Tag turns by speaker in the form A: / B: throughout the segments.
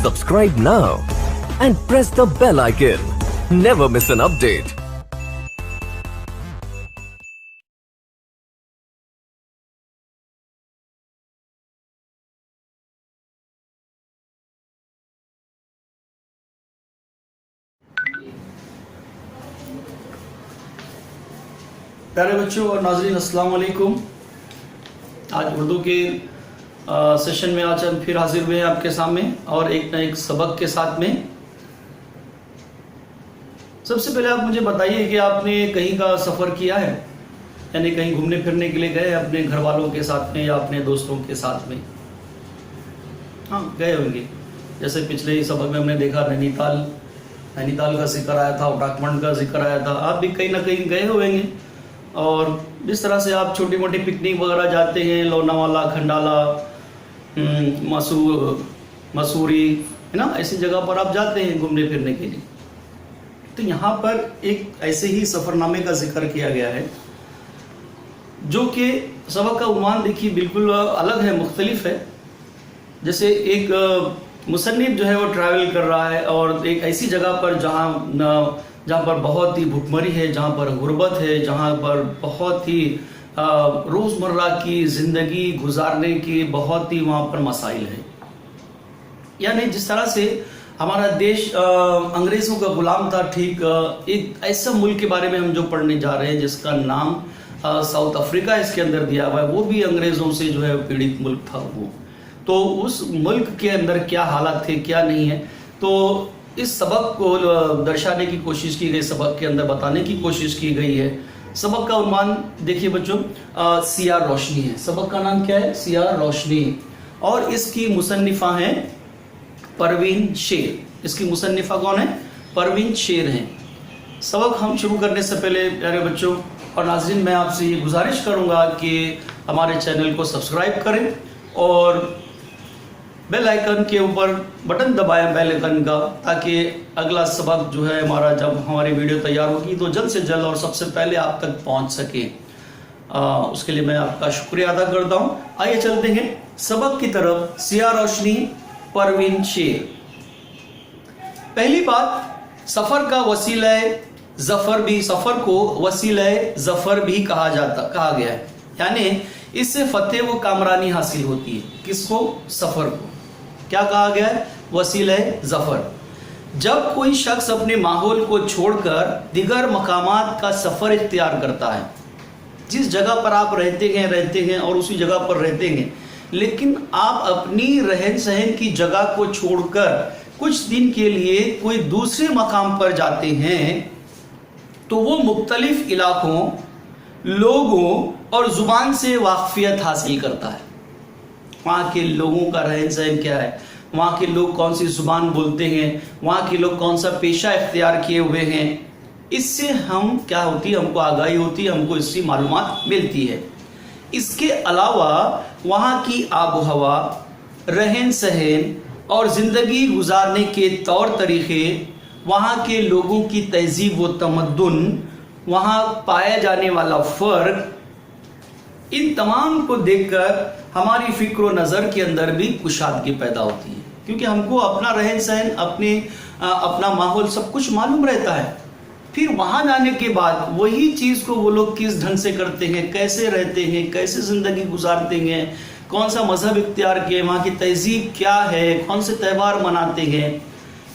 A: Subscribe now and press the bell icon. Never miss an update.
B: प्यारे बच्चों और नाज़रीन, अस्सलाम वालेकुम। आज उर्दू के सेशन में आज हम फिर हाजिर हुए हैं आपके सामने और एक नए सबक के साथ में। सबसे पहले आप मुझे बताइए कि आपने कहीं का सफ़र किया है, यानी कहीं घूमने फिरने के लिए गए अपने घर वालों के साथ में या अपने दोस्तों के साथ में? हाँ, गए होंगे। जैसे पिछले ही सबक में हमने देखा नैनीताल का जिक्र आया था, उत्तराखंड का जिक्र आया था। आप भी कहीं ना कहीं गए होंगे और जिस तरह से आप छोटी मोटी पिकनिक वगैरह जाते हैं, लोनावाला, खंडाला, मसूरी, है ना, ऐसी जगह पर आप जाते हैं घूमने फिरने के लिए। तो यहाँ पर एक ऐसे ही सफ़रनामे का जिक्र किया गया है जो कि सबक का उन्वान देखिए बिल्कुल अलग है, मुख्तलिफ है। जैसे एक मुसन्निफ जो है वो ट्रैवल कर रहा है और एक ऐसी जगह पर जहाँ पर बहुत ही भुखमरी है, जहाँ पर गुर्बत है, जहाँ पर बहुत ही रोज़मर्रा की ज़िंदगी गुजारने की बहुत ही वहाँ पर मसाइल है। यानी जिस तरह से हमारा देश अंग्रेज़ों का गुलाम था, ठीक एक ऐसा मुल्क के बारे में हम जो पढ़ने जा रहे हैं जिसका नाम साउथ अफ्रीका इसके अंदर दिया हुआ है। वो भी अंग्रेज़ों से जो है पीड़ित मुल्क था वो। तो उस मुल्क के अंदर क्या हालात थे, क्या नहीं है, तो इस सबक को दर्शाने की कोशिश की गई, सबक के अंदर बताने की कोशिश की गई है। सबक का उन्वान देखिए बच्चों, सियार रोशनी है। सबक का नाम क्या है? सियार रोशनी। और इसकी मुसन्निफा हैं परवीन शेर। इसकी मुसन्निफा कौन है? परवीन शेर हैं। सबक हम शुरू करने से पहले प्यारे बच्चों और नाज़रीन, मैं आपसे ये गुजारिश करूँगा कि हमारे चैनल को सब्सक्राइब करें और बेल आइकन के ऊपर बटन दबाएं, बेल आइकन का, ताकि अगला सबक जो है हमारा, जब हमारी वीडियो तैयार होगी तो जल्द से जल्द और सबसे पहले आप तक पहुंच सके। उसके लिए मैं आपका शुक्रिया अदा करता हूं। आइए चलते हैं सबक की तरफ। सियार रोशनी, परवीन शेर। पहली बात, सफ़र का वसीला ज़फ़र भी, सफ़र को वसीला ज़फ़र भी कहा गया है। यानी इससे फतेह व कामरानी हासिल होती है। किसको? सफ़र को क्या कहा गया है? वसीला ज़फ़र। जब कोई शख्स अपने माहौल को छोड़कर दिगर मकामात का सफ़र इख्तियार करता है, जिस जगह पर आप रहते हैं और उसी जगह पर रहते हैं, लेकिन आप अपनी रहन सहन की जगह को छोड़कर कुछ दिन के लिए कोई दूसरे मकाम पर जाते हैं, तो वो मुख्तलिफ इलाकों, लोगों और ज़ुबान से वाक़फ़ियत हासिल करता है। वहाँ के लोगों का रहन सहन क्या है, वहाँ के लोग कौन सी ज़ुबान बोलते हैं, वहाँ के लोग कौन सा पेशा इख्तियार किए हुए हैं, इससे हम क्या होती है, हमको आगाही होती है, हमको इसकी मालूमात मिलती है। इसके अलावा वहाँ की आबो हवा, रहन सहन और ज़िंदगी गुजारने के तौर तरीक़े, वहाँ के लोगों की तहज़ीब व तमद्दुन, वहाँ पाया जाने वाला फ़र्क, इन तमाम को देखकर हमारी फ़िक्र व नज़र के अंदर भी कुशादगी पैदा होती है, क्योंकि हमको अपना रहन सहन, अपना माहौल सब कुछ मालूम रहता है। फिर वहाँ जाने के बाद वही चीज़ को वो लोग किस ढंग से करते हैं, कैसे रहते हैं, कैसे ज़िंदगी गुजारते हैं, कौन सा मज़हब इख्तियार किए, वहाँ की तहज़ीब क्या है, कौन से त्यौहार मनाते हैं,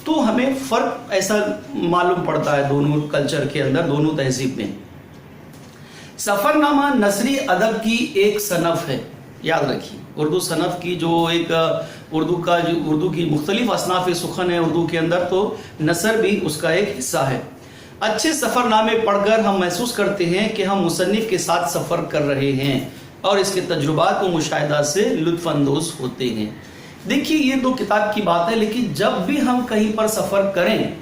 B: तो हमें फ़र्क ऐसा मालूम पड़ता है दोनों कल्चर के अंदर, दोनों तहज़ीब में। सफ़रनामा नसरी अदब की एक सनफ़ है। याद रखिए, उर्दू सनफ़ की जो एक उर्दू की मुख्तलिफ असनाफ़ सुखन है उर्दू के अंदर, तो नसर भी उसका एक हिस्सा है। अच्छे सफ़रनामे पढ़कर हम महसूस करते हैं कि हम मुसन्निफ़ के साथ सफ़र कर रहे हैं और इसके तजुर्बात व मुशाहिदा से लुत्फ़अंदोज़ होते हैं। देखिए, ये दो किताब की बात है, लेकिन जब भी हम कहीं पर सफ़र करें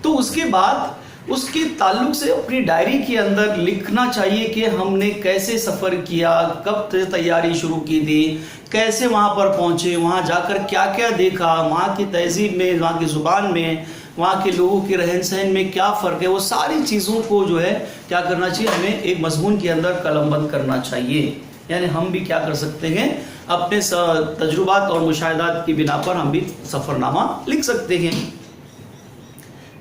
B: तो उसके बाद उसके ताल्लुक से अपनी डायरी के अंदर लिखना चाहिए कि हमने कैसे सफ़र किया, कब तैयारी शुरू की थी, कैसे वहाँ पर पहुँचे, वहाँ जाकर क्या क्या देखा, वहाँ की तहज़ीब में, वहाँ की ज़ुबान में, वहाँ के लोगों के रहन सहन में क्या फ़र्क है, वो सारी चीज़ों को जो है क्या करना चाहिए, हमें एक मज़मून के अंदर कलमबंद करना चाहिए। यानी हम भी क्या कर सकते हैं, अपने तजुर्बात और मुशाहिदात की बिना पर हम भी सफ़रनामा लिख सकते हैं।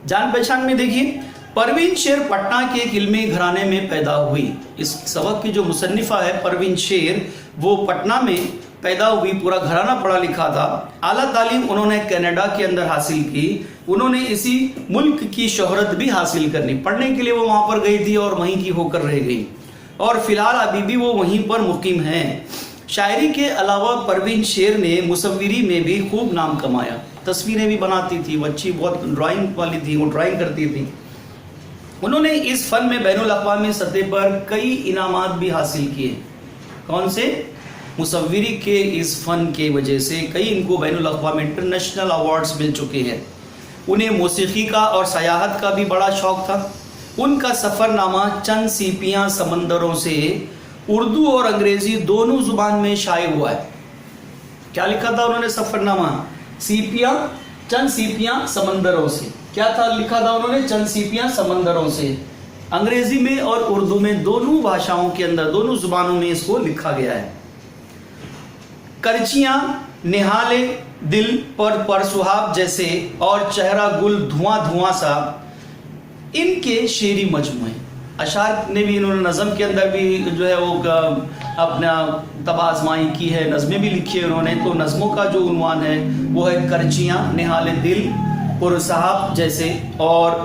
B: जान पहचान में देखिए, परवीन शेर पटना के एक इल्मी घराने में पैदा हुई। इस सबक की जो मुसन्निफ़ा है परवीन शेर, वो पटना में पैदा हुई, पूरा घराना पढ़ा लिखा था। आला तालीम उन्होंने कनाडा के अंदर हासिल की। उन्होंने इसी मुल्क की शोहरत भी हासिल करनी, पढ़ने के लिए वो वहाँ पर गई थी और वहीं की होकर रह गई, और फिलहाल अभी भी वो वहीं पर मुकीम हैं। शायरी के अलावा परवीन शेर ने मुसव्विरी में भी खूब नाम कमाया। तस्वीरें भी बनाती थी, वो अच्छी बहुत ड्राइंग वाली थी, वो ड्राइंग करती थी। उन्होंने इस फन में बैनुल अक़वामी सतह पर कई इनामात भी हासिल किए। कौन से? मुसव्विरी के इस फन के वजह से कई इनको बैनुल अक़वामी इंटरनेशनल अवार्ड्स मिल चुके हैं। उन्हें मौसीकी का और सयाहत का भी बड़ा शौक़ था। उनका सफ़रनामा चंद सीपियाँ समंदरों से उर्दू और अंग्रेज़ी दोनों ज़ुबान में शाये हुआ है। क्या लिखा था उन्होंने सफ़रनामा? सीपियाँ, चंद सीपियाँ समंदरों से। क्या था लिखा था उन्होंने? चंद सीपियाँ समंदरों से। अंग्रेज़ी में और उर्दू में दोनों भाषाओं के अंदर, दोनों ज़ुबानों में इसको लिखा गया है। करचियाँ निहाले दिल पर सुहाब जैसे और चेहरा गुल धुआं धुआं सा, इनके शेरी मजमूए। अशार ने भी इन्होंने नज़म के अंदर भी जो है वो अपना तबाज़माई की है, नज़में भी लिखी है उन्होंने। तो नज़मों का जो उन्वान है वो है करचियाँ निहाले दिल पर साहब जैसे और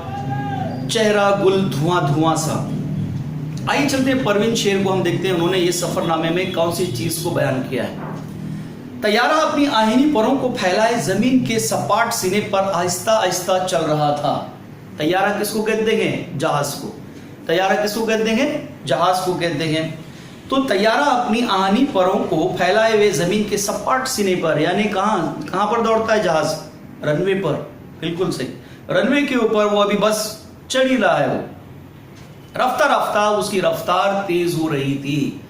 B: चेहरा गुल धुआं धुआं सा। आइए चलते हैं परवीन शेर को हम देखते हैं उन्होंने ये सफ़रनामे में कौन सी चीज़ को बयान किया है। तैयारा अपनी आहिनी परों को फैलाए ज़मीन के सपाट सीने पर आहिस्ता आहिस्ता चल रहा था। तैयारा किसको कहते हैं? जहाज़ को। तैयारा किसको कहते हैं? जहाज़ को कहते हैं। तो तैयारा अपनी आहिनी परों को फैलाए हुए ज़मीन के सपाट सीने पर, यानी कहाँ पर दौड़ता है जहाज़? रनवे पर। बिल्कुल सही, रनवे के ऊपर वो अभी बस चढ़ ही रहा है। वो रफ्ता रफ्ता उसकी रफ्तार तेज़ हो रही थी,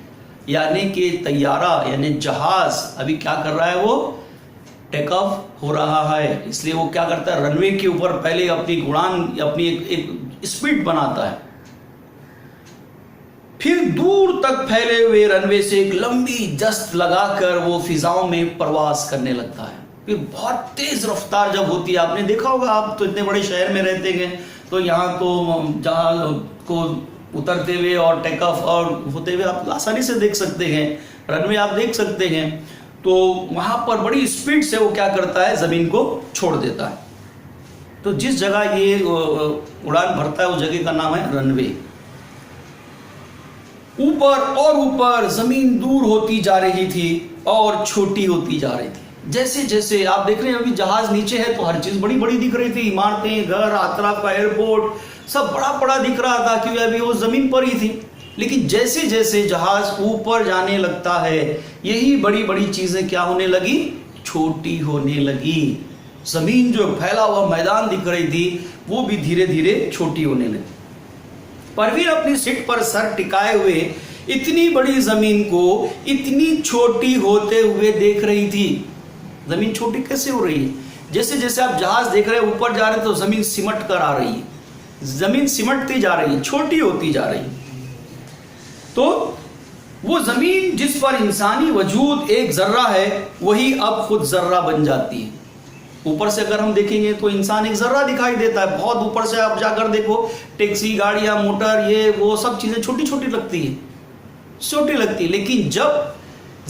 B: यानी कि तैयारा यानी जहाज अभी क्या कर रहा है? वो टेक ऑफ हो रहा है। इसलिए वो क्या करता है? रनवे के ऊपर पहले अपनी उड़ान, अपनी एक स्पीड बनाता है, फिर दूर तक फैले हुए रनवे से एक लंबी जस्त लगाकर वो फिजाओं में प्रवास करने लगता है। फिर बहुत तेज रफ्तार जब होती है, आपने देखा होगा, आप तो इतने बड़े शहर में रहते हैं, तो यहाँ तो जहाज को उतरते हुए और टेक ऑफ और होते हुए आप आसानी से देख सकते हैं, रनवे आप देख सकते हैं। तो वहाँ पर बड़ी स्पीड से वो क्या करता है? ज़मीन को छोड़ देता है। तो जिस जगह ये उड़ान भरता है उस जगह का नाम है रनवे। ऊपर और ऊपर ज़मीन दूर होती जा रही थी और छोटी होती जा रही थी। जैसे जैसे आप देख रहे हैं अभी जहाज़ नीचे है तो हर चीज़ बड़ी बड़ी दिख रही थी, इमारतें, घर, अतराफ का एयरपोर्ट सब बड़ा बड़ा दिख रहा था क्योंकि अभी वो ज़मीन पर ही थी। लेकिन जैसे जैसे जहाज़ ऊपर जाने लगता है, यही बड़ी बड़ी चीज़ें क्या होने लगी? छोटी होने लगी। ज़मीन जो फैला हुआ मैदान दिख रही थी वो भी धीरे धीरे छोटी होने लगी। परवीन अपनी सीट पर सर टिकाए हुए इतनी बड़ी ज़मीन को इतनी छोटी होते हुए देख रही थी। ज़मीन छोटी कैसे हो रही है? जैसे जैसे आप जहाज़ देख रहे हैं ऊपर जा रहे हैं तो ज़मीन सिमट कर आ रही है, ज़मीन सिमटती जा रही है, छोटी होती जा रही है। तो वो ज़मीन जिस पर इंसानी वजूद एक ज़र्रा है वही अब खुद ज़र्रा बन जाती है। ऊपर से अगर हम देखेंगे तो इंसान एक ज़र्रा दिखाई देता है, बहुत ऊपर से आप जाकर देखो टैक्सी, गाड़ियाँ, मोटर, ये वो सब चीज़ें छोटी छोटी लगती है, छोटी लगती है। लेकिन जब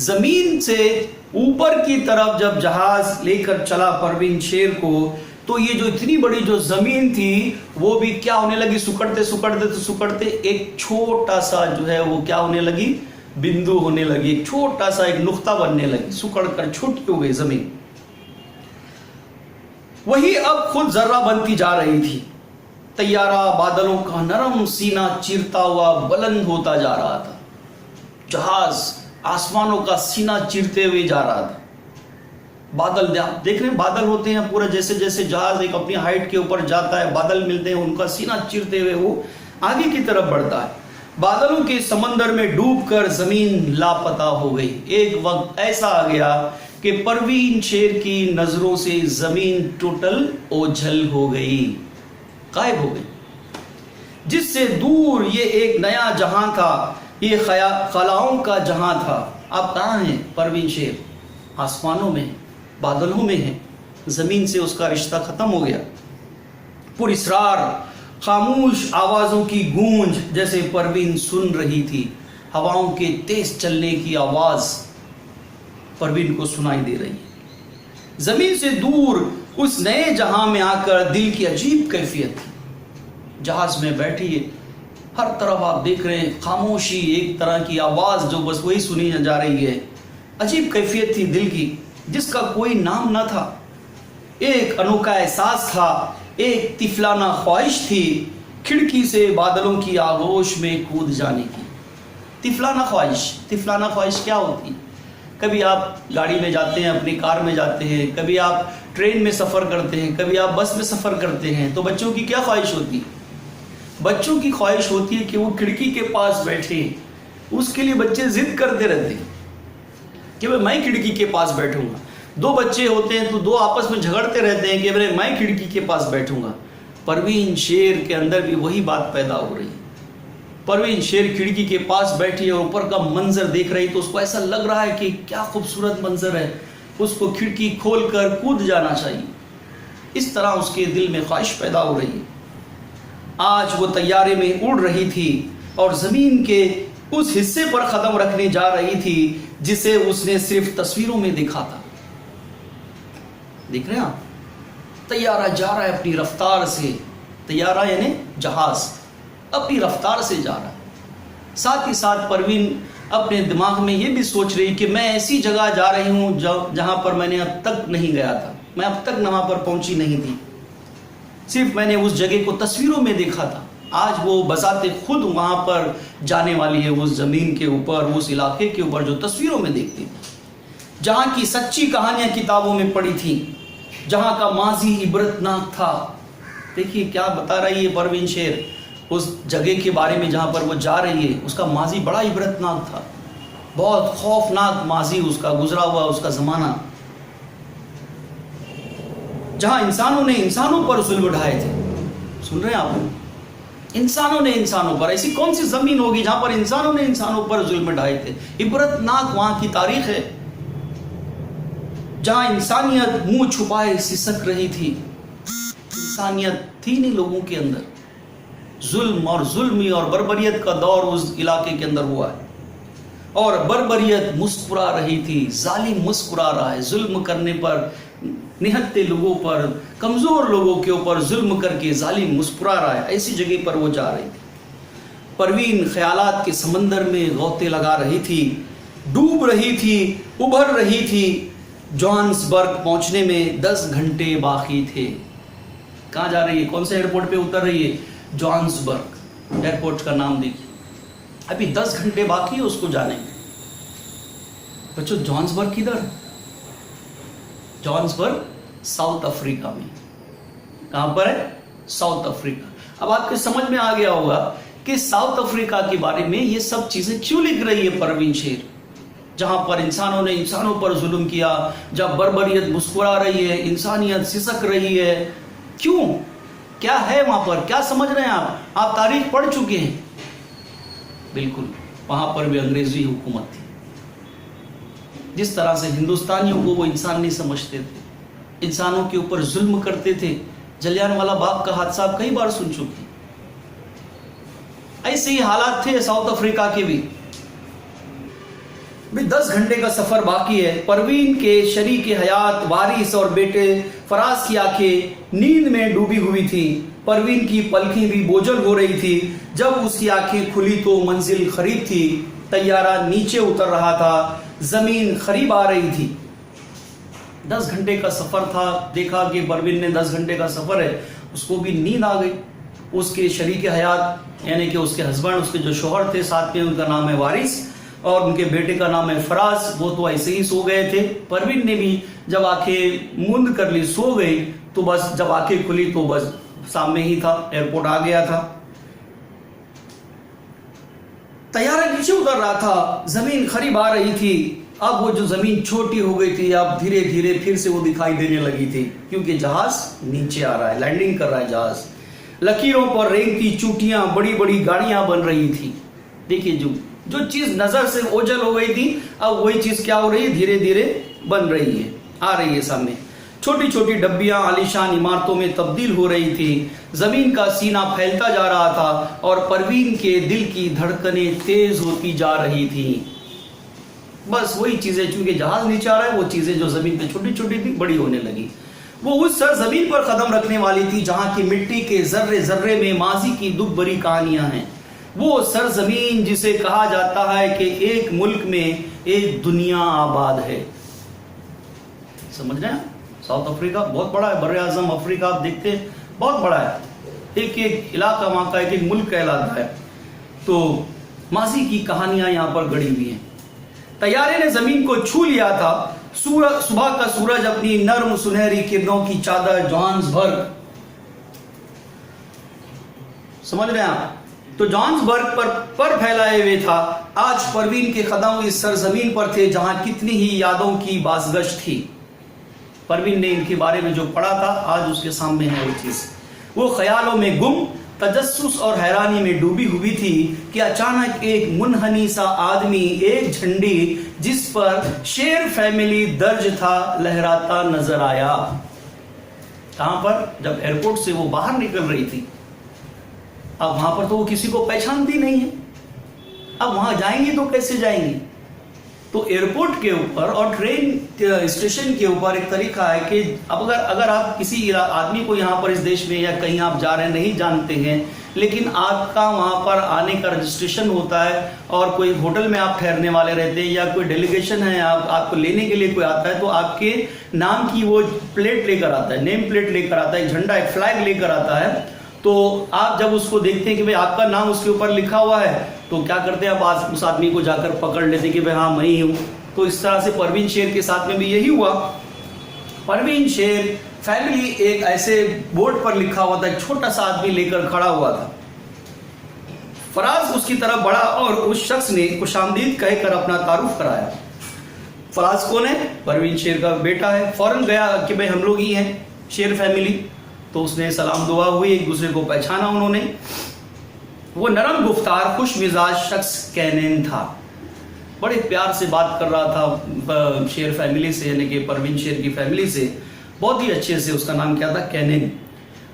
B: ज़मीन से ऊपर की तरफ जब जहाज़ लेकर चला परवीन शेर को, तो ये जो इतनी बड़ी जो ज़मीन थी वो भी क्या होने लगी? सुकड़ते सुकड़ते तो सुकड़ते एक छोटा सा जो है वो क्या होने लगी? बिंदु होने लगी, एक छोटा सा एक नुक्ता बनने लगी, सुकड़ कर छोटी हो गई ज़मीन। वही अब खुद ज़र्रा बनती जा रही थी। तैयारा बादलों का नरम सीना चीरता हुआ बुलंद होता जा रहा था। जहाज आसमानों का सीना चीरते हुए जा रहा था। बादल देख रहे हैं, बादल होते हैं पूरा, जैसे जैसे जहाज एक अपनी हाइट के ऊपर जाता है बादल मिलते हैं, उनका सीना चीरते हुए वो आगे की तरफ बढ़ता है। बादलों के समंदर में डूबकर जमीन लापता हो गई। एक वक्त ऐसा आ गया कि परवीन शेर की नजरों से जमीन टोटल ओझल हो गई, गायब हो गई। जिससे दूर ये एक नया जहां था ये खलाओं का जहां था। आप कहाँ हैं परवीन शेर? आसमानों में, बादलों में हैं। ज़मीन से उसका रिश्ता ख़त्म हो गया। पुरस्रार खामोश आवाज़ों की गूंज जैसे परवीन सुन रही थी। हवाओं के तेज चलने की आवाज़ परवीन को सुनाई दे रही है। ज़मीन से दूर उस नए जहां में आकर दिल की अजीब कैफियत थी। जहाज में बैठी हर तरफ आप देख रहे हैं खामोशी, एक तरह की आवाज़ जो बस वही सुनी जा रही है। अजीब कैफियत थी दिल की, जिसका कोई नाम न था। एक अनोखा एहसास था, एक तिफलाना ख्वाहिश थी, खिड़की से बादलों की आगोश में कूद जाने की। तिफलाना ख्वाहिश क्या होती? कभी आप गाड़ी में जाते हैं, अपनी कार में जाते हैं, कभी आप ट्रेन में सफ़र करते हैं, कभी आप बस में सफ़र करते हैं, तो बच्चों की क्या ख्वाहिश होती है? बच्चों की ख्वाहिश होती है कि वो खिड़की के पास बैठे। उसके लिए बच्चे जिद करते रहते हैं कि भाई मैं खिड़की के पास बैठूंगा। दो बच्चे होते हैं तो दो आपस में झगड़ते रहते हैं कि भाई मैं खिड़की के पास बैठूंगा। परवीन शेर के अंदर भी वही बात पैदा हो रही है। परवीन शेर खिड़की के पास बैठी है और ऊपर का मंजर देख रही, तो उसको ऐसा लग रहा है कि क्या खूबसूरत मंजर है, उसको खिड़की खोलकर कूद जाना चाहिए। इस तरह उसके दिल में ख्वाहिश पैदा हो रही है। आज वो तैयारे में उड़ रही थी और ज़मीन के उस हिस्से पर कदम रखने जा रही थी जिसे उसने सिर्फ तस्वीरों में देखा था। देख रहे हैं आप? तैयारा जा रहा है अपनी रफ्तार से। तैयारा यानी जहाज अपनी रफ्तार से जा रहा है। साथ ही साथ परवीन अपने दिमाग में ये भी सोच रही कि मैं ऐसी जगह जा रही हूँ जहाँ पर मैंने अब तक नहीं गया था। मैं अब तक वहाँ पर पहुँची नहीं थी, सिर्फ मैंने उस जगह को तस्वीरों में देखा था। आज वो बजाते खुद वहाँ पर जाने वाली है, उस ज़मीन के ऊपर, उस इलाके के ऊपर जो तस्वीरों में देखती थी, जहाँ की सच्ची कहानियाँ किताबों में पढ़ी थी, जहाँ का माजी इबरतनाक था। देखिए क्या बता रही है परवीन शेर उस जगह के बारे में जहाँ पर वो जा रही है। उसका माजी बड़ा इबरतनाक था, बहुत खौफनाक माजी उसका गुजरा हुआ, उसका ज़माना, जहाँ इंसानों ने इंसानों पर जुल्म ढाए थे। सुन रहे हैं आप? इंसानों ने इंसानों पर, ऐसी कौन सी ज़मीन होगी जहाँ पर इंसानों ने इंसानों पर जुल्म ढाए थे? इबरतनाक वहाँ की तारीख है, जहाँ इंसानियत मुंह छुपाए सिसक रही थी। इंसानियत थी नहीं लोगों के अंदर। जुल्म और जुल्मी और बर्बरियत का दौर उस इलाके के अंदर हुआ है और बर्बरियत मुस्कुरा रही थी। जालिम मुस्कुरा रहा है, जुल्म करने पर, निहत्ते लोगों पर, कमज़ोर लोगों के ऊपर जुल्म करके जालिम मुस्कुरा रहा है। ऐसी जगह पर वो जा रही थी। परवीन ख्यालात के समंदर में गौते लगा रही थी, डूब रही थी, उभर रही थी। जोहान्सबर्ग पहुंचने में 10 घंटे बाकी थे। कहाँ जा रही है? कौन से एयरपोर्ट पे उतर रही है? जोहान्सबर्ग एयरपोर्ट का नाम देखिए। अभी 10 घंटे बाकी है उसको जाने में। बच्चों, जोहान्सबर्ग किधर? जोहान्सबर्ग साउथ अफ्रीका में। कहाँ पर है? South Africa. अब आपके समझ में आ गया होगा कि साउथ अफ्रीका के बारे में ये सब चीजें क्यों लिख रही है परवीन शेर, जहां पर इंसानों ने इंसानों पर जुल्म किया, जब बर्बरियत मुस्कुरा रही है, इंसानियत सिसक रही है। क्यों? क्या है वहां पर? क्या समझ रहे हैं आप तारीख पढ़ चुके हैं। बिल्कुल, वहां पर भी अंग्रेजी हुकूमत थी। जिस तरह से हिंदुस्तानियों को वो इंसान नहीं समझते थे, इंसानों के ऊपर जुल्म करते थे। जलियांवाला बाग का हादसा आप कई बार सुन चुके। ऐसे ही हालात थे साउथ अफ्रीका के भी। 10 घंटे का सफर बाकी है। परवीन के शरीक हयात वारिस और बेटे फराज की आंखें नींद में डूबी हुई थी। परवीन की पलकें भी बोझल हो रही थी। जब उसकी आंखें खुली तो मंजिल करीब थी। तैयारा नीचे उतर रहा था, जमीन करीब आ रही थी। 10 घंटे का सफर था। देखा कि परवीन ने 10 घंटे का सफर है, उसको भी नींद आ गई। उसके शरीक हयात यानी कि उसके हस्बैंड, उसके जो शोहर थे साथ में, उनका नाम है वारिस और उनके बेटे का नाम है फराज, वो तो ऐसे ही सो गए थे। परवीन ने भी जब आंखें मूंद कर ली, सो गई। तो बस जब आंखें खुली तो बस सामने ही था, एयरपोर्ट आ गया था। तैयारा नीचे उतर रहा था, जमीन करीब आ रही थी। अब वो जो जमीन छोटी हो गई थी, अब धीरे धीरे फिर से वो दिखाई देने लगी थी, क्योंकि जहाज नीचे आ रहा है, लैंडिंग कर रहा है जहाज। लकीरों पर रेंगती चूटियां, बड़ी बड़ी गाड़ियां बन रही थी। देखिए जो जो चीज नजर से ओझल हो गई थी, अब वही चीज क्या हो रही है, धीरे धीरे बन रही है, आ रही है सामने। छोटी छोटी डब्बियां आलीशान इमारतों में तब्दील हो रही थी, जमीन का सीना फैलता जा रहा था और परवीन के दिल की धड़कनें तेज होती जा रही थी। बस वही चीजें, चूंकि जहाज नीचे आ रहा है, वो चीजें जो जमीन पे छोटी छोटी थी बड़ी होने लगी। वो उस सरजमीन पर कदम रखने वाली थी जहां की मिट्टी के जर्रे जर्रे में माजी की दुख भरी कहानियां हैं। वो सरजमीन जिसे कहा जाता है कि एक मुल्क में एक दुनिया आबाद है। समझ रहे हैं? साउथ अफ्रीका बहुत बड़ा है, बर्रे आजम अफ्रीका आप देखते हैं बहुत बड़ा है, एक एक इलाका वहां का एक एक मुल्क कहलाता है। तो माजी की कहानियां यहां पर गड़ी हुई हैं। तैयारे ने जमीन को छू लिया था। सुबह का सूरज अपनी नर्म सुनहरी किरणों की चादर जोहान्सबर्ग, समझ रहे हैं आप, तो जोहान्सबर्ग पर फैलाए हुए था। आज परवीन के कदम इस सरजमीन पर थे जहां कितनी ही यादों की बाज़गश थी। परवीन ने इनके बारे में जो पढ़ा था, आज उसके सामने है वो चीज। वो ख्यालों में गुम, तजस्सुस और हैरानी में डूबी हुई थी कि अचानक एक मुनहनी सा आदमी, एक झंडी जिस पर शेर फैमिली दर्ज था, लहराता नजर आया। कहां पर? जब एयरपोर्ट से वो बाहर निकल रही थी। अब वहां पर तो वो किसी को पहचानती नहीं है, अब वहां जाएंगी तो कैसे जाएंगी? तो एयरपोर्ट के ऊपर और ट्रेन स्टेशन के ऊपर एक तरीका है कि अब अगर आप किसी आदमी को यहाँ पर इस देश में या कहीं आप जा रहे हैं, नहीं जानते हैं, लेकिन आपका वहाँ पर आने का रजिस्ट्रेशन होता है और कोई होटल में आप ठहरने वाले रहते हैं या कोई डेलीगेशन है, आपको लेने के लिए कोई आता है, तो आपके नाम की वो प्लेट लेकर आता है, नेम प्लेट लेकर आता है, एक झंडा, एक फ्लैग लेकर आता है। तो आप जब उसको देखते हैं कि भाई आपका नाम उसके ऊपर लिखा हुआ है, तो क्या करते हैं, आप उस आदमी को जाकर पकड़ लेते हैं कि भाई हाँ मैं ही हूँ। तो इस तरह से परवीन शेर के साथ में भी यही हुआ। परवीन शेर फैमिली एक ऐसे बोर्ड पर लिखा हुआ था, एक छोटा सा आदमी लेकर खड़ा हुआ था। फराज उसकी तरफ बढ़ा और उस शख्स ने खुशामदीद कहकर अपना तारुफ कराया। फराज कौन है? परवीन शेर का बेटा है। फौरन गया कि भाई हम लोग ही हैं, शेर फैमिली। तो उसने सलाम दुआ हुई, एक दूसरे को पहचाना उन्होंने। वो नरम गुफ्तार, खुश मिजाज शख्स कैनेन था। बड़े प्यार से बात कर रहा था शेर फैमिली से, यानी कि परवीन शेर की फैमिली से, बहुत ही अच्छे से। उसका नाम क्या था? कैनेन।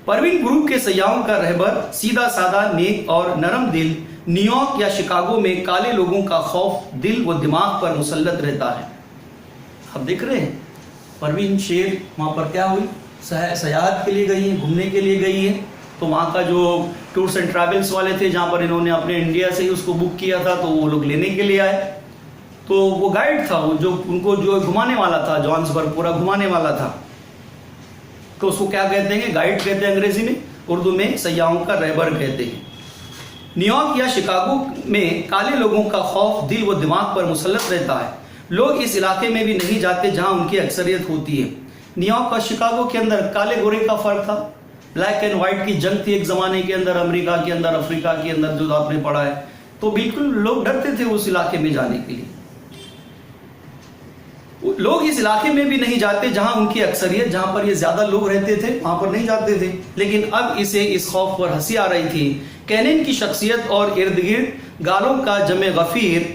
B: परवीन ग्रुप के सयाहों का रहबर, सीधा साधा, नेक और नरम दिल। न्यूयॉर्क या शिकागो में काले लोगों का खौफ दिल व दिमाग पर मुसल्लत रहता है। अब देख रहे हैं परवीन शेर वहां पर क्या हुई, सयाहत के लिए गई है, घूमने के लिए गई है। तो वहाँ का जो टूर्स एंड ट्रैवल्स वाले थे, जहाँ पर इन्होंने अपने इंडिया से ही उसको बुक किया था, तो वो लोग लेने के लिए आए। तो वो गाइड था, वो जो उनको जो घुमाने वाला था, जोहान्सबर्ग पूरा घुमाने वाला था। तो उसको क्या कहते हैं? गाइड कहते हैं अंग्रेजी में, उर्दू में सयाहों का रहबर कहते हैं। न्यूयॉर्क या शिकागो में काले लोगों का खौफ दिल व दिमाग पर मुसल्लत रहता है। लोग इस इलाके में भी नहीं जाते जहाँ उनकी अक्सरियत होती है। न्यूयॉर्क और शिकागो के अंदर काले गोरे का फर्क था, ब्लैक एंड व्हाइट की जंग थी एक जमाने के अंदर, अमेरिका के अंदर, अफ्रीका के अंदर, जो आपने पढ़ा है। तो बिल्कुल लोग डरते थे उस इलाके में जाने के लिए। लोग इस इलाके में भी नहीं जाते जहां उनकी अक्सरियत, जहां पर ये ज्यादा लोग रहते थे, वहां पर नहीं जाते थे। लेकिन अब इसे इस खौफ पर हंसी आ रही थी। कैनेन की शख्सियत और इर्द गिर्द गालों का जमे गफीर,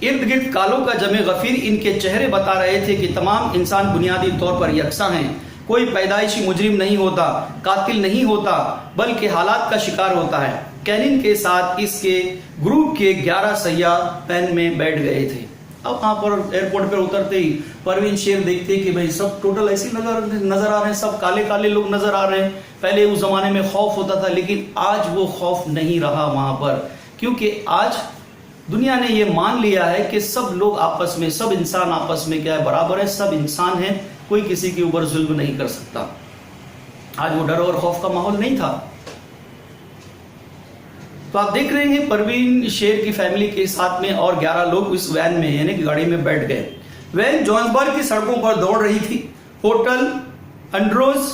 B: इर्द गिर्द कालों का जमे गफीर इनके चेहरे बता रहे थे कि तमाम इंसान बुनियादी तौर पर यकसा हैं। कोई पैदाइशी मुजरिम नहीं होता, कातिल नहीं होता, बल्कि हालात का शिकार होता है। कैनिन के साथ इसके ग्रुप के 11 सयाह पैन में बैठ गए थे। अब वहाँ पर एयरपोर्ट पर उतरते ही परवीन शेर देखते कि भाई सब टोटल ऐसे नजर आ रहे हैं, सब काले काले लोग नजर आ रहे हैं। पहले उस जमाने में खौफ होता था, लेकिन आज वो खौफ नहीं रहा वहाँ पर, क्योंकि आज दुनिया ने ये मान लिया है कि सब लोग आपस में, सब इंसान आपस में क्या है, बराबर है, सब इंसान है, कोई किसी के ऊपर जुल्म नहीं कर सकता। आज वो डर और खौफ का माहौल नहीं था। तो आप देख रहे हैं परवीन शेर की फैमिली के साथ में और 11 लोग इस वैन में, यानी कि गाड़ी में बैठ गए। वैन जोहान्सबर्ग की सड़कों पर दौड़ रही थी। होटल अंड्रोज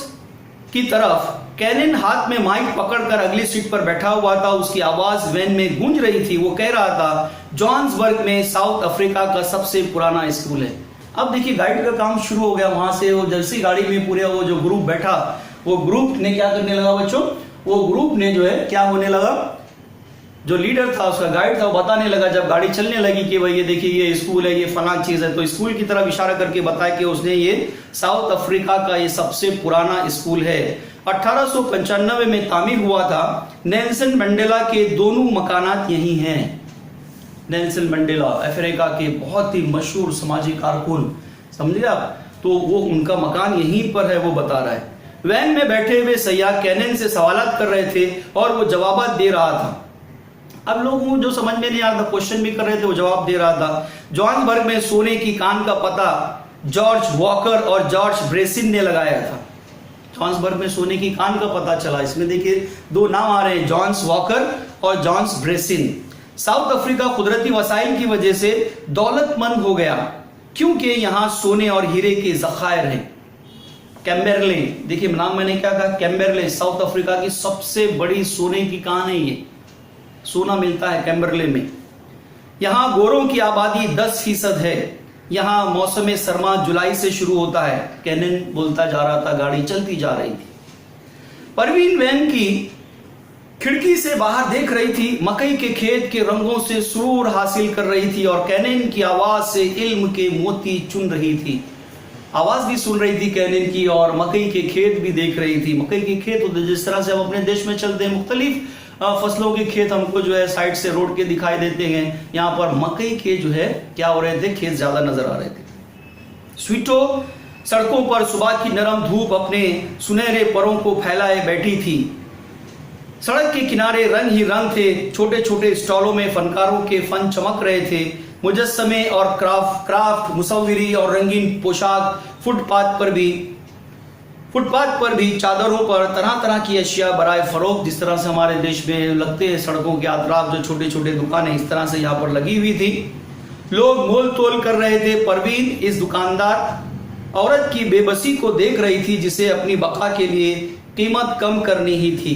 B: की तरफ कैनिन हाथ में माइक पकड़कर अगली सीट पर बैठा हुआ था। उसकी आवाज वैन में गूंज रही थी। वो कह रहा था, जोहान्सबर्ग में साउथ अफ्रीका का सबसे पुराना स्कूल है। अब देखिए गाइड का काम शुरू हो गया। वहां से वो जैसी गाड़ी में पूरे वो जो ग्रुप बैठा, वो ग्रुप ने क्या करने लगा बच्चों, वो ग्रुप ने जो है क्या होने लगा, जो लीडर था, उसका गाइड था, वो बताने लगा जब गाड़ी चलने लगी कि भाई ये देखिए ये स्कूल है, ये फला चीज़ है, तो स्कूल की तरफ इशारा करके बताया कि उसने ये साउथ अफ्रीका का ये सबसे पुराना स्कूल है। 1895 में तामीर हुआ था। नेल्सन मंडेला के दोनों मकानात यही हैं। नेल्सन मंडेला अफ्रीका के बहुत ही मशहूर सामाजिक कारकुन, समझे आप, तो वो उनका मकान यहीं पर है, वो बता रहा है। वैन में बैठे हुए सयाह कैनन से सवालात कर रहे थे और वो जवाब दे रहा था। अब लोगों को जो समझ में नहीं आ रहा था, क्वेश्चन भी कर रहे थे, वो जवाब दे रहा था। जोहान्सबर्ग में सोने की कान का पता जॉर्ज वॉकर और जॉर्ज ब्रेसिन ने लगाया था। जोहान्सबर्ग में सोने की कान का पता चला। इसमें देखिए दो नाम आ रहे हैं, जॉन्स वॉकर और जॉन्स ब्रेसिन। साउथ अफ्रीका कुदरती वसाइल की वजह से दौलतमंद हो गया क्योंकि यहां सोने और हीरे के जखायर हैं। कैम्बरले, देखिए नाम मैंने क्या कहा, कैम्बरले साउथ अफ्रीका की सबसे बड़ी सोने की कान है। ये सोना मिलता है कैम्बरले में। यहाँ गोरों की आबादी 10% है। यहाँ मौसम सरमा जुलाई से शुरू होता है। कैनन बोलता जा रहा था, गाड़ी चलती जा रही थी। परवीन वैन की खिड़की से बाहर देख रही थी, मकई के खेत के रंगों से सुरूर हासिल कर रही थी और कैनन की आवाज से इल्म के मोती चुन रही थी। आवाज भी सुन रही थी कैनन की और मकई के खेत भी देख रही थी। मकई के खेत होते जिस तरह से हम अपने देश में चलते हैं, मुख्तलिफ फसलों के खेत हमको जो है साइड से रोड के दिखाई देते हैं। यहाँ पर मकई के जो है क्या हो रहे थे, खेत ज्यादा नजर आ रहे थे। स्वीटो सड़कों पर सुबह की नरम धूप अपने सुनहरे परों को फैलाए बैठी थी। सड़क के किनारे रंग ही रंग थे। छोटे छोटे स्टॉलों में फनकारों के फन चमक रहे थे। मुजस्समे और क्राफ्ट मुसव्विरी और रंगीन पोशाक। फुटपाथ पर भी चादरों पर तरह तरह की अशिया बराए फरोख्त, जिस तरह से हमारे देश में लगते हैं सड़कों के अतराफ जो छोटे छोटे दुकानें, इस तरह से यहाँ पर लगी हुई थी। लोग मोल तोल कर रहे थे। परवीन इस दुकानदार औरत की बेबसी को देख रही थी जिसे अपनी बका के लिए कीमत कम करनी ही थी।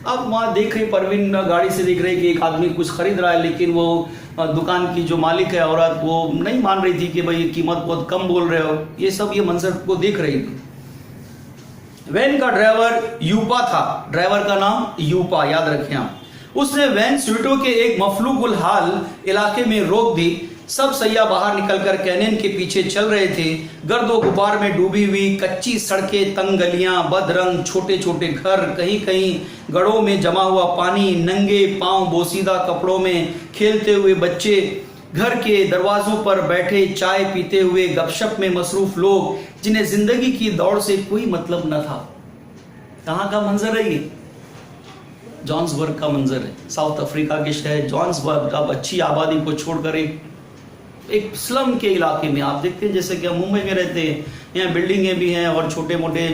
B: अब वहाँ देख रही परवीन, गाड़ी से देख रही कि एक आदमी कुछ खरीद रहा है, लेकिन वो दुकान की जो मालिक है औरत, वो नहीं मान रही थी कि भाई कीमत बहुत कम बोल रहे हो। ये सब ये मंजर को देख रही थी। वैन का ड्राइवर यूपा था। ड्राइवर का नाम यूपा, याद रखें आप। उसने वैन स्वीटो के एक मफलूकुल हाल इलाके में रोक दी। सब सैया बाहर निकलकर कैनन के पीछे चल रहे थे। गर्दो गुबार में डूबी हुई कच्ची सड़कें, तंग गलियां, बदरंग छोटे छोटे घर, कहीं कहीं गड़ों में जमा हुआ पानी, नंगे पांव बोसीदा कपड़ों में खेलते हुए बच्चे, घर के दरवाजों पर बैठे चाय पीते हुए गपशप में मसरूफ लोग जिन्हें जिंदगी की दौड़ से कोई मतलब न था। कहाँ का मंजर है ये? जोहान्सबर्ग का मंजर है। साउथ अफ्रीका के शहर जोहान्सबर्ग अब अच्छी आबादी को छोड़कर एक स्लम के इलाके में आप देखते हैं, जैसे कि हम मुंबई में रहते हैं, यहाँ बिल्डिंगें भी हैं और छोटे मोटे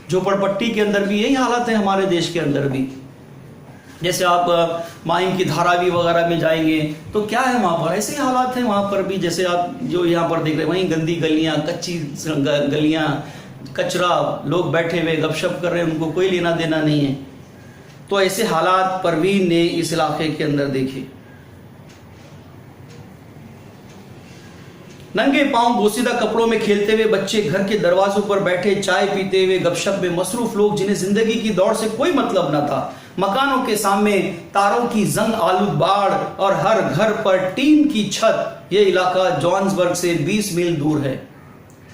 B: झोपड़पट्टी के अंदर भी यही हालत है। हमारे देश के अंदर भी जैसे आप माहिम की धारावी वगैरह में जाएंगे तो क्या है वहाँ पर, ऐसे हालात हैं वहाँ पर भी। जैसे आप जो यहाँ पर देख रहे हैं, वहीं गंदी गलियाँ, कच्ची गलियाँ, कचरा, लोग बैठे हुए गपशप कर रहे हैं, उनको कोई लेना देना नहीं है। तो ऐसे हालात परवीन ने इस इलाके के अंदर देखे। नंगे पांव बोसीदा कपड़ों में खेलते हुए बच्चे, घर के दरवाजों पर बैठे चाय पीते हुए गपशप में मसरूफ लोग जिन्हें जिंदगी की दौड़ से कोई मतलब न था। मकानों के सामने तारों की जंग आलूद बाड़ और हर घर पर टीन की छत। यह इलाका जोहान्सबर्ग से 20 मील दूर है।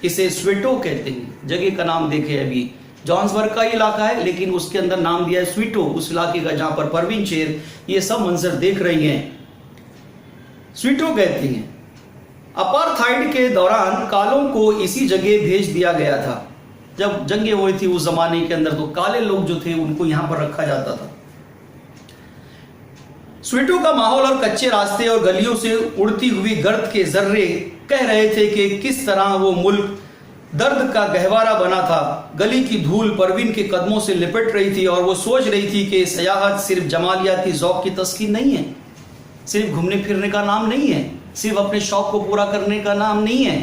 B: इसे स्वीटो कहते हैं। जगह का नाम देखे, अभी जोहान्सबर्ग का इलाका है लेकिन उसके अंदर नाम दिया है स्वीटो, उस इलाके का जहां पर परवीन शेर ये सब मंजर देख रही हैं। स्वीटो कहते हैं। अपार्थाइड के दौरान कालों को इसी जगह भेज दिया गया था। जब जंगें हुई थी उस जमाने के अंदर तो काले लोग जो थे उनको यहां पर रखा जाता था। स्वीटो का माहौल और कच्चे रास्ते और गलियों से उड़ती हुई गर्द के जर्रे कह रहे थे कि किस तरह वो मुल्क दर्द का गहवारा बना था। गली की धूल परवीन के कदमों से लिपट रही थी और वो सोच रही थी कि सयाहत सिर्फ जमालियाती ज़ौक़ की तस्कीन नहीं है, सिर्फ घूमने फिरने का नाम नहीं है, सिर्फ अपने शौक को पूरा करने का नाम नहीं है।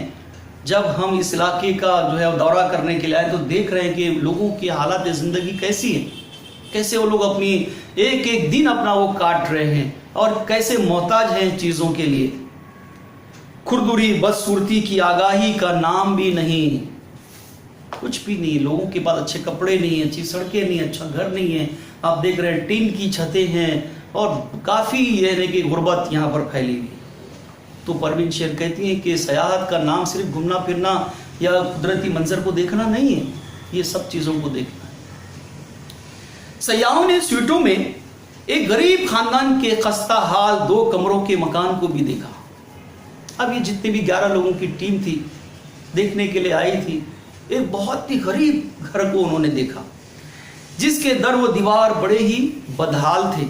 B: जब हम इस इलाके का जो है दौरा करने के लिए आए तो देख रहे हैं कि लोगों की हालत ज़िंदगी कैसी है, कैसे वो लोग अपनी एक एक दिन अपना वो काट रहे हैं और कैसे मोहताज हैं चीज़ों के लिए। खुरदुरी बदसूरती की आगाही का नाम भी नहीं, कुछ भी नहीं। लोगों के पास अच्छे कपड़े नहीं, अच्छी सड़कें नहीं, अच्छा घर नहीं है। आप देख रहे हैं टीन की छतें हैं और काफ़ी यानी कि गुर्बत यहाँ पर फैली हुई। तो परवीन शेर कहती हैं कि सयाहत का नाम सिर्फ घूमना फिरना या कुदरती मंजर को देखना नहीं है, ये सब चीज़ों को देखना है। सयाहों ने स्वीटों में एक गरीब खानदान के खस्ता हाल 2 कमरों के मकान को भी देखा। अब ये जितने भी 11 लोगों की टीम थी देखने के लिए आई थी, एक बहुत ही गरीब घर को उन्होंने देखा, जिसके दर व दीवार बड़े ही बदहाल थे,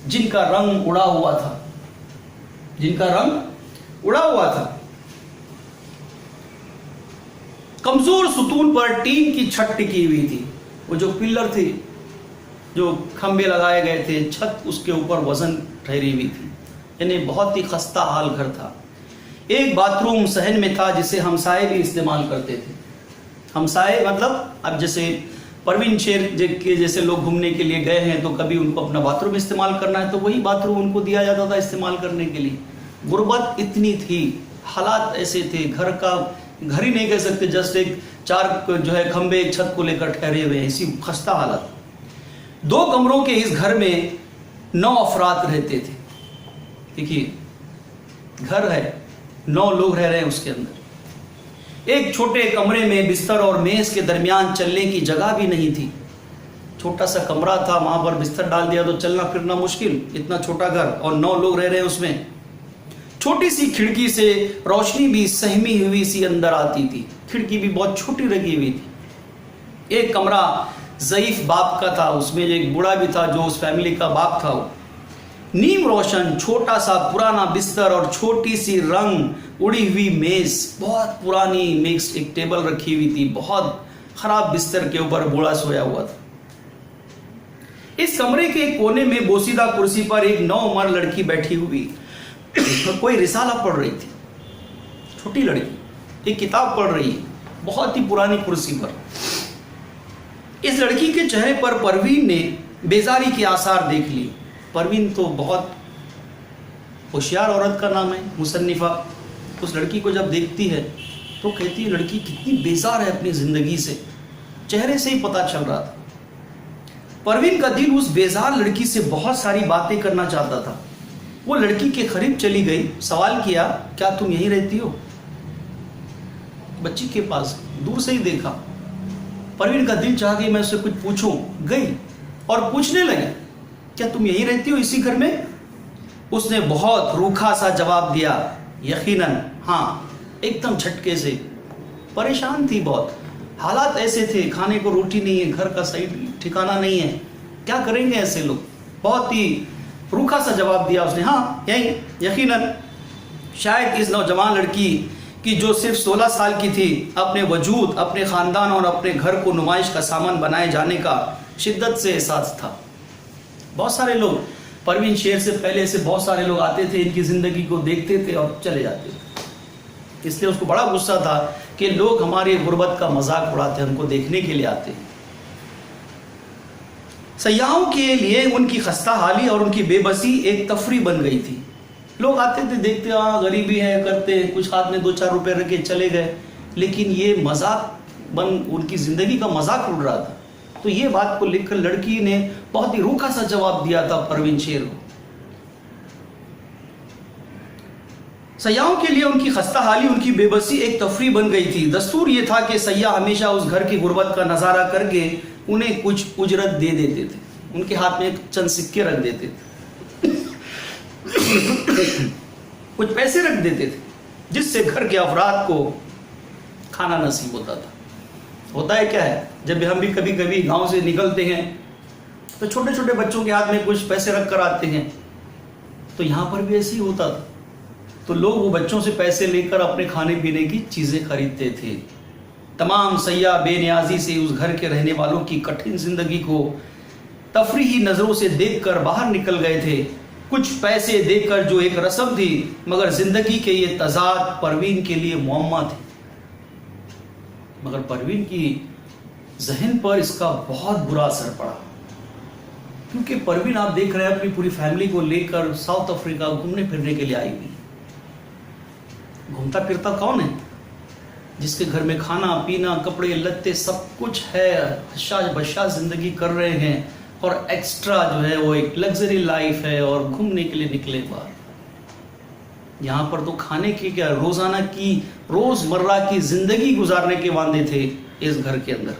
B: जिनका रंग उड़ा हुआ था, कमजोर सुतून पर टीन की छत टिकी हुई थी। वो जो पिलर थे, जो खंबे लगाए गए थे, छत उसके ऊपर वजन ठहरी हुई थी, यानी बहुत ही खस्ता हाल घर था। एक बाथरूम सहन में था जिसे हमसाए भी इस्तेमाल करते थे। हमसाए मतलब अब जैसे परवीन शेर के जैसे लोग घूमने के लिए गए हैं तो कभी उनको अपना बाथरूम इस्तेमाल करना है तो वही बाथरूम उनको दिया जाता था इस्तेमाल करने के लिए। गुर्बत इतनी थी, हालात ऐसे थे, घर ही नहीं कह सकते, जस्ट एक 4 जो है खंबे एक छत को लेकर ठहरे हुए हैं, इसी खस्ता हालत। 2 कमरों के इस घर में 9 अफराद रहते थे। देखिए घर है, 9 लोग रह रहे हैं उसके अंदर। एक छोटे कमरे में बिस्तर और मेज के दरमियान चलने की जगह भी नहीं थी। छोटा सा कमरा था, वहां पर बिस्तर डाल दिया तो चलना फिरना मुश्किल, इतना छोटा घर और 9 लोग रह रहे हैं उसमें। छोटी सी खिड़की से रोशनी भी सहमी हुई सी अंदर आती थी, खिड़की भी बहुत छोटी लगी हुई थी। एक कमरा ज़ईफ बाप का था, उसमें एक बूढ़ा भी था जो उस फैमिली का बाप था। वो नीम रोशन छोटा सा पुराना बिस्तर और छोटी सी रंग उड़ी हुई मेज, बहुत पुरानी मेज, एक टेबल रखी हुई थी, बहुत खराब बिस्तर के ऊपर बूढ़ा सोया हुआ था। इस कमरे के कोने में बोसीदा कुर्सी पर एक 9 उम्र लड़की बैठी हुई कोई रिसाला पढ़ रही थी। छोटी लड़की एक किताब पढ़ रही है, बहुत ही पुरानी कुर्सी पर। इस लड़की के चेहरे पर परवीन ने बेजारी के आसार देख लिए। परवीन तो बहुत होशियार औरत का नाम है, मुसन्निफा। उस लड़की को जब देखती है तो कहती है लड़की कितनी बेजार है अपनी ज़िंदगी से, चेहरे से ही पता चल रहा था। परवीन का दिल उस बेजार लड़की से बहुत सारी बातें करना चाहता था। वो लड़की के करीब चली गई, सवाल किया, क्या तुम यहीं रहती हो? बच्ची के पास दूर से ही देखा। परवीन का दिल चाह गई मैं उससे कुछ पूछूं, गई और पूछने लगी, क्या तुम यहीं रहती हो इसी घर में? उसने बहुत रूखा सा जवाब दिया, यकीनन हाँ, एकदम झटके से। परेशान थी बहुत, हालात ऐसे थे, खाने को रोटी नहीं है, घर का सही ठिकाना नहीं है, क्या करेंगे ऐसे लोग। बहुत ही रूखा सा जवाब दिया उसने, हाँ यही, यकीनन। शायद इस नौजवान लड़की की जो सिर्फ 16 साल की थी, अपने वजूद, अपने ख़ानदान और अपने घर को नुमाइश का सामान बनाए जाने का शिद्दत से एहसास था। बहुत सारे लोग, परवीन शेर से पहले से बहुत सारे लोग आते थे, इनकी ज़िंदगी को देखते थे और चले जाते थे। इसलिए उसको बड़ा गुस्सा था कि लोग हमारी गुर्बत का मजाक उड़ाते हैं, उनको देखने के लिए आते हैं। सयाहों के लिए उनकी खस्ता हाली और उनकी बेबसी एक तफरी बन गई थी। लोग आते थे, देखते, हाँ गरीबी है, करते, कुछ हाथ में 2-4 रुपए रख के चले गए, लेकिन ये मजाक बन, उनकी ज़िंदगी का मजाक उड़ रहा था। तो ये बात को लिखकर लड़की ने बहुत ही रूखा सा जवाब दिया था परवीन शेर को। सयाहों के लिए उनकी खस्ता हाली, उनकी बेबसी एक तफरी बन गई थी। दस्तूर ये था कि सयाह हमेशा उस घर की गुर्बत का नज़ारा करके उन्हें कुछ उजरत दे देते थे, उनके हाथ में चंद सिक्के रख देते थे कुछ पैसे रख देते थे, जिससे घर के अफराद को खाना नसीब होता था। होता है क्या है, जब हम भी कभी कभी गांव से निकलते हैं तो छोटे छोटे बच्चों के हाथ में कुछ पैसे रख कर आते हैं, तो यहाँ पर भी ऐसे ही होता था। तो लोग वो बच्चों से पैसे लेकर अपने खाने पीने की चीज़ें खरीदते थे। तमाम सयाह बेनियाजी से उस घर के रहने वालों की कठिन जिंदगी को तफरीही नज़रों से देखकर बाहर निकल गए थे। कुछ पैसे देकर जो एक रस्म थी, मगर जिंदगी के ये तजाद परवीन के लिए मुअम्मा थे। मगर परवीन की जहन पर इसका बहुत बुरा असर पड़ा, क्योंकि परवीन आप देख रहे हैं अपनी पूरी फैमिली को लेकर साउथ अफ्रीका घूमने फिरने के लिए आई हुई। घूमता फिरता कौन है? जिसके घर में खाना पीना कपड़े लत्ते सब कुछ है, हशा बशा जिंदगी कर रहे हैं, और एक्स्ट्रा जो है वो एक लग्जरी लाइफ है और घूमने के लिए निकले बाहर। यहाँ पर तो खाने की क्या, रोजाना की रोजमर्रा की जिंदगी गुजारने के वादे थे इस घर के अंदर।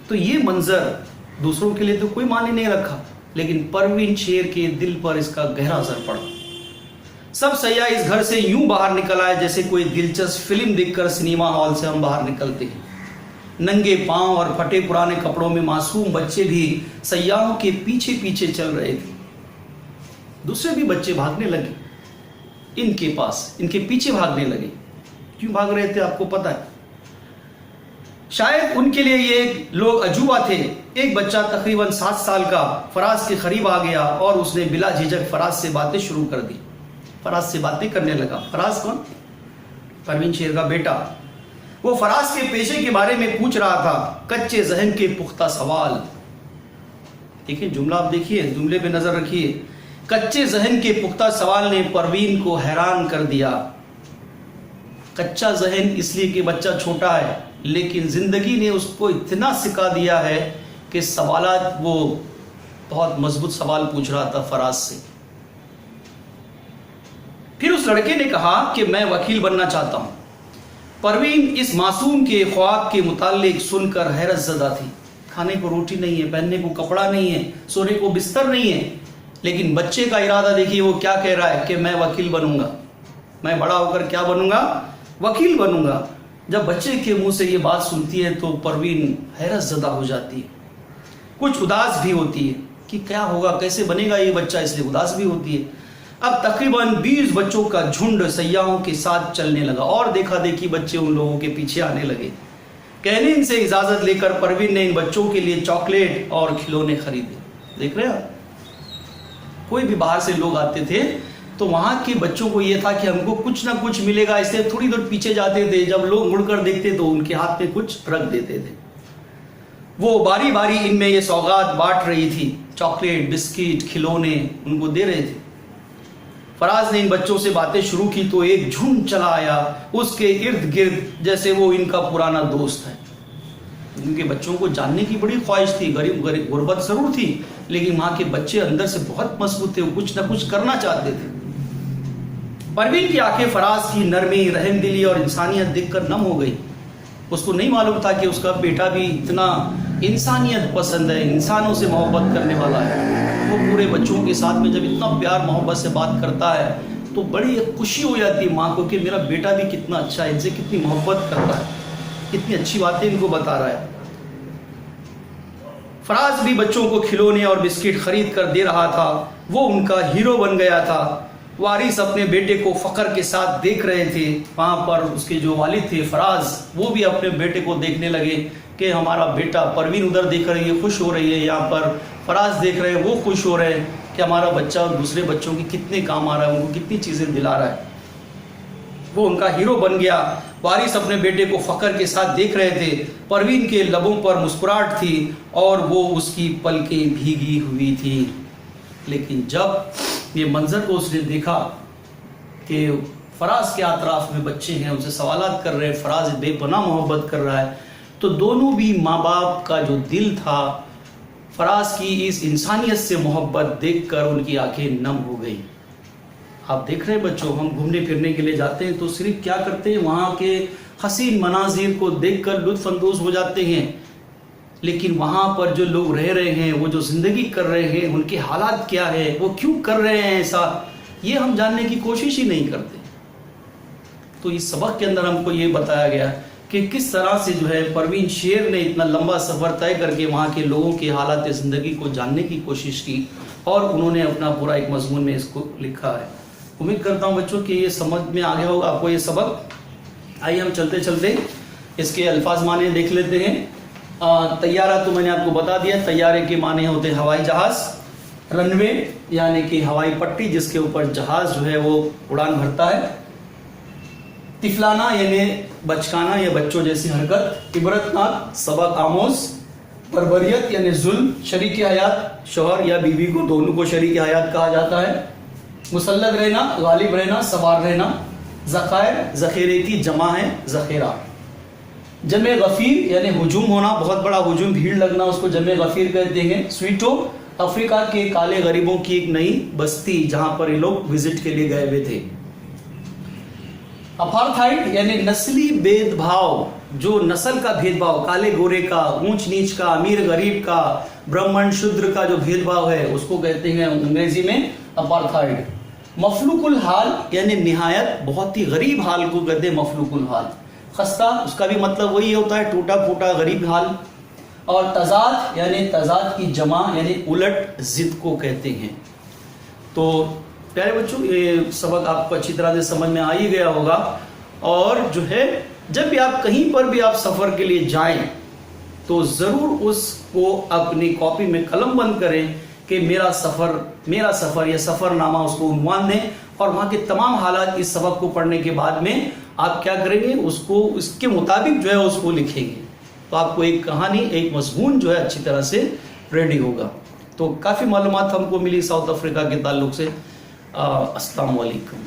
B: तो ये मंजर दूसरों के लिए तो कोई मायने नहीं रखा, लेकिन परवीन शेर के दिल पर इसका गहरा असर पड़ा। सब सयाह इस घर से यूं बाहर निकल आए जैसे कोई दिलचस्प फिल्म देखकर सिनेमा हॉल से हम बाहर निकलते हैं। नंगे पांव और फटे पुराने कपड़ों में मासूम बच्चे भी सयाहों के पीछे पीछे चल रहे थे। दूसरे भी बच्चे भागने लगे इनके पास, इनके पीछे भागने लगे। क्यों भाग रहे थे आपको पता है? शायद उनके लिए ये लोग अजूबा थे। एक बच्चा तकरीबन 7 साल का फराज के करीब आ गया और उसने बिला झिझक फराज से बातें शुरू कर दी। फराज से बातें करने लगा। फराज कौन? परवीन शेर का बेटा। वो फराज के पेशे के बारे में पूछ रहा था, कच्चे जहन के पुख्ता सवाल। देखिए जुमला, आप देखिए, जुमले पे नजर रखिए। कच्चे जहन के पुख्ता सवाल ने परवीन को हैरान कर दिया। कच्चा जहन इसलिए कि बच्चा छोटा है, लेकिन जिंदगी ने उसको इतना सिखा दिया है कि सवालात वो बहुत मजबूत सवाल पूछ रहा था फराज से। फिर उस लड़के ने कहा कि मैं वकील बनना चाहता हूं। परवीन इस मासूम के ख्वाब के मुताल्लिक सुनकर हैरत ज़दा थी। खाने को रोटी नहीं है, पहनने को कपड़ा नहीं है, सोने को बिस्तर नहीं है, लेकिन बच्चे का इरादा देखिए वो क्या कह रहा है कि मैं वकील बनूंगा, मैं बड़ा होकर क्या बनूंगा? वकील बनूंगा। जब बच्चे के मुंह से ये बात सुनती है तो परवीन हैरत ज़दा हो जाती है, कुछ उदास भी होती है कि क्या होगा, कैसे बनेगा ये बच्चा, इसलिए उदास भी होती है। अब तकरीबन 20 बच्चों का झुंड सयाहों के साथ चलने लगा और देखा देखी बच्चे उन लोगों के पीछे आने लगे। कहने इनसे इजाजत लेकर परवीन ने इन बच्चों के लिए चॉकलेट और खिलौने खरीदे। देख रहे हैं, कोई भी बाहर से लोग आते थे तो वहां के बच्चों को यह था कि हमको कुछ ना कुछ मिलेगा, इसलिए थोड़ी देर पीछे जाते थे। जब लोग मुड़कर देखते तो उनके हाथ में कुछ रख देते थे। वो बारी बारी इनमें ये सौगात बांट रही थी, चॉकलेट, बिस्किट, खिलौने उनको दे रहे थे। फराज ने इन बच्चों से बातें शुरू की तो एक झुंड चला आया उसके इर्द गिर्द, जैसे वो इनका पुराना दोस्त है। उनके बच्चों को जानने की बड़ी ख्वाहिश थी। गरीब गुर्बत जरूर थी, लेकिन वहां के बच्चे अंदर से बहुत मजबूत थे, वो कुछ ना कुछ करना चाहते थे। परवीन की आंखें फराज की नरमी, रहमदिली और इंसानियत देखकर नम हो गई। उसको नहीं मालूम था कि उसका बेटा भी इतना इंसानियत पसंद है, इंसानों से मोहब्बत करने वाला है। वो पूरे बच्चों के साथ में जब इतना प्यार मोहब्बत से बात करता है तो बड़ी खुशी हो जाती है माँ को कि मेरा बेटा भी कितना अच्छा है, इनसे कितनी मोहब्बत करता है, कितनी अच्छी बातें इनको बता रहा है। फराज भी बच्चों को खिलौने और बिस्किट खरीद कर दे रहा था। वो उनका हीरो बन गया था। वारिस अपने बेटे को फख्र के साथ देख रहे थे। वहाँ पर उसके जो वालिद थे फराज, वो भी अपने बेटे को देखने लगे कि हमारा बेटा, परवीन उधर देख रही है खुश हो रही है, यहाँ पर फराज देख रहे हैं वो खुश हो रहे हैं कि हमारा बच्चा दूसरे बच्चों की कितने काम आ रहा है, उनको कितनी चीज़ें दिला रहा है। वो उनका हीरो बन गया। वारिस अपने बेटे को फख्र के साथ देख रहे थे। परवीन के लबों पर मुस्कुराहट थी और वो उसकी पलकें भीगी हुई थी। लेकिन जब ये मंजर को उसने देखा कि फराज के अतराफ में बच्चे हैं, उनसे सवालात कर रहे हैं, फराज बेपनाह मोहब्बत कर रहा है, तो दोनों भी माँ बाप का जो दिल था फराज की इस इंसानियत से मोहब्बत देखकर उनकी आंखें नम हो गई। आप देख रहे हैं बच्चों, हम घूमने फिरने के लिए जाते हैं तो सिर्फ क्या करते हैं, वहाँ के हसीन मनाजिर को देखकर लुत्फ़अंदोज़ हो जाते हैं, लेकिन वहाँ पर जो लोग रह रहे हैं, वो जो ज़िंदगी कर रहे हैं, उनके हालात क्या है, वो क्यों कर रहे हैं ऐसा, ये हम जानने की कोशिश ही नहीं करते। तो इस सबक के अंदर हमको ये बताया गया कि किस तरह से जो है परवीन शेर ने इतना लंबा सफ़र तय करके वहाँ के लोगों के हालात ज़िंदगी को जानने की कोशिश की और उन्होंने अपना पूरा एक मजमून में इसको लिखा है। उम्मीद करता हूँ बच्चों कि ये समझ में आ गया होगा आपको ये सबक। आइए हम चलते चलते इसके अल्फाज माने देख लेते हैं। तैयारा तो मैंने आपको बता दिया, तैयारे के माने होते हैं हवाई जहाज़, रनवे यानी कि हवाई पट्टी जिसके ऊपर जहाज़ जो है वो उड़ान भरता है, तिफलाना यानी बचकाना या बच्चों जैसी हरकत, इबरतनाक सबक आमोज, बरबरियत यानी जुल्म, शरीक हयात शौहर या बीवी को, दोनों को शरीक हयात कहा जाता है, मुसल्लत रहना, गालिब रहना, सवार रहना, ज़खायर ज़ख़ीरे की जमा है ज़ख़ीरा। जमे गफीर यानी हुजूम होना, बहुत बड़ा हुजूम, भीड़ लगना, उसको जमे गफीर कहते हैं। स्वीटो अफ्रीका के काले गरीबों की एक नई बस्ती जहां पर ये लोग विजिट के लिए गए हुए थे। अपार्थाइड यानी नस्ली भेदभाव, जो नस्ल का भेदभाव, काले गोरे का, ऊंच नीच का, अमीर गरीब का, ब्राह्मण शूद्र का जो भेदभाव है उसको कहते हैं अंग्रेजी में अपार्थाइड। मफलूकुल हाल यानी निहायत बहुत ही गरीब हाल को कहते हैं मफलूकुल हाल। खस्ता उसका भी मतलब वही होता है, टूटा फूटा गरीब हाल। और तजाद यानी तजाद की जमा यानी उलट जिद को कहते हैं। तो प्यारे बच्चों, ये सबक आपको अच्छी तरह से समझ में आ ही गया होगा। और जो है, जब भी आप कहीं पर भी आप सफ़र के लिए जाएं तो ज़रूर उसको अपनी कॉपी में कलम बंद करें कि मेरा सफ़र या सफ़रनामा, उसको उन्वान दें और वहाँ के तमाम हालात इस सबक को पढ़ने के बाद में आप क्या करेंगे, उसको इसके मुताबिक जो है उसको लिखेंगे। तो आपको एक कहानी, एक मज़मून जो है अच्छी तरह से रेडी होगा। तो काफ़ी मालूमात हमको मिली साउथ अफ्रीका के ताल्लुक से। अस्सलाम वालेकुम।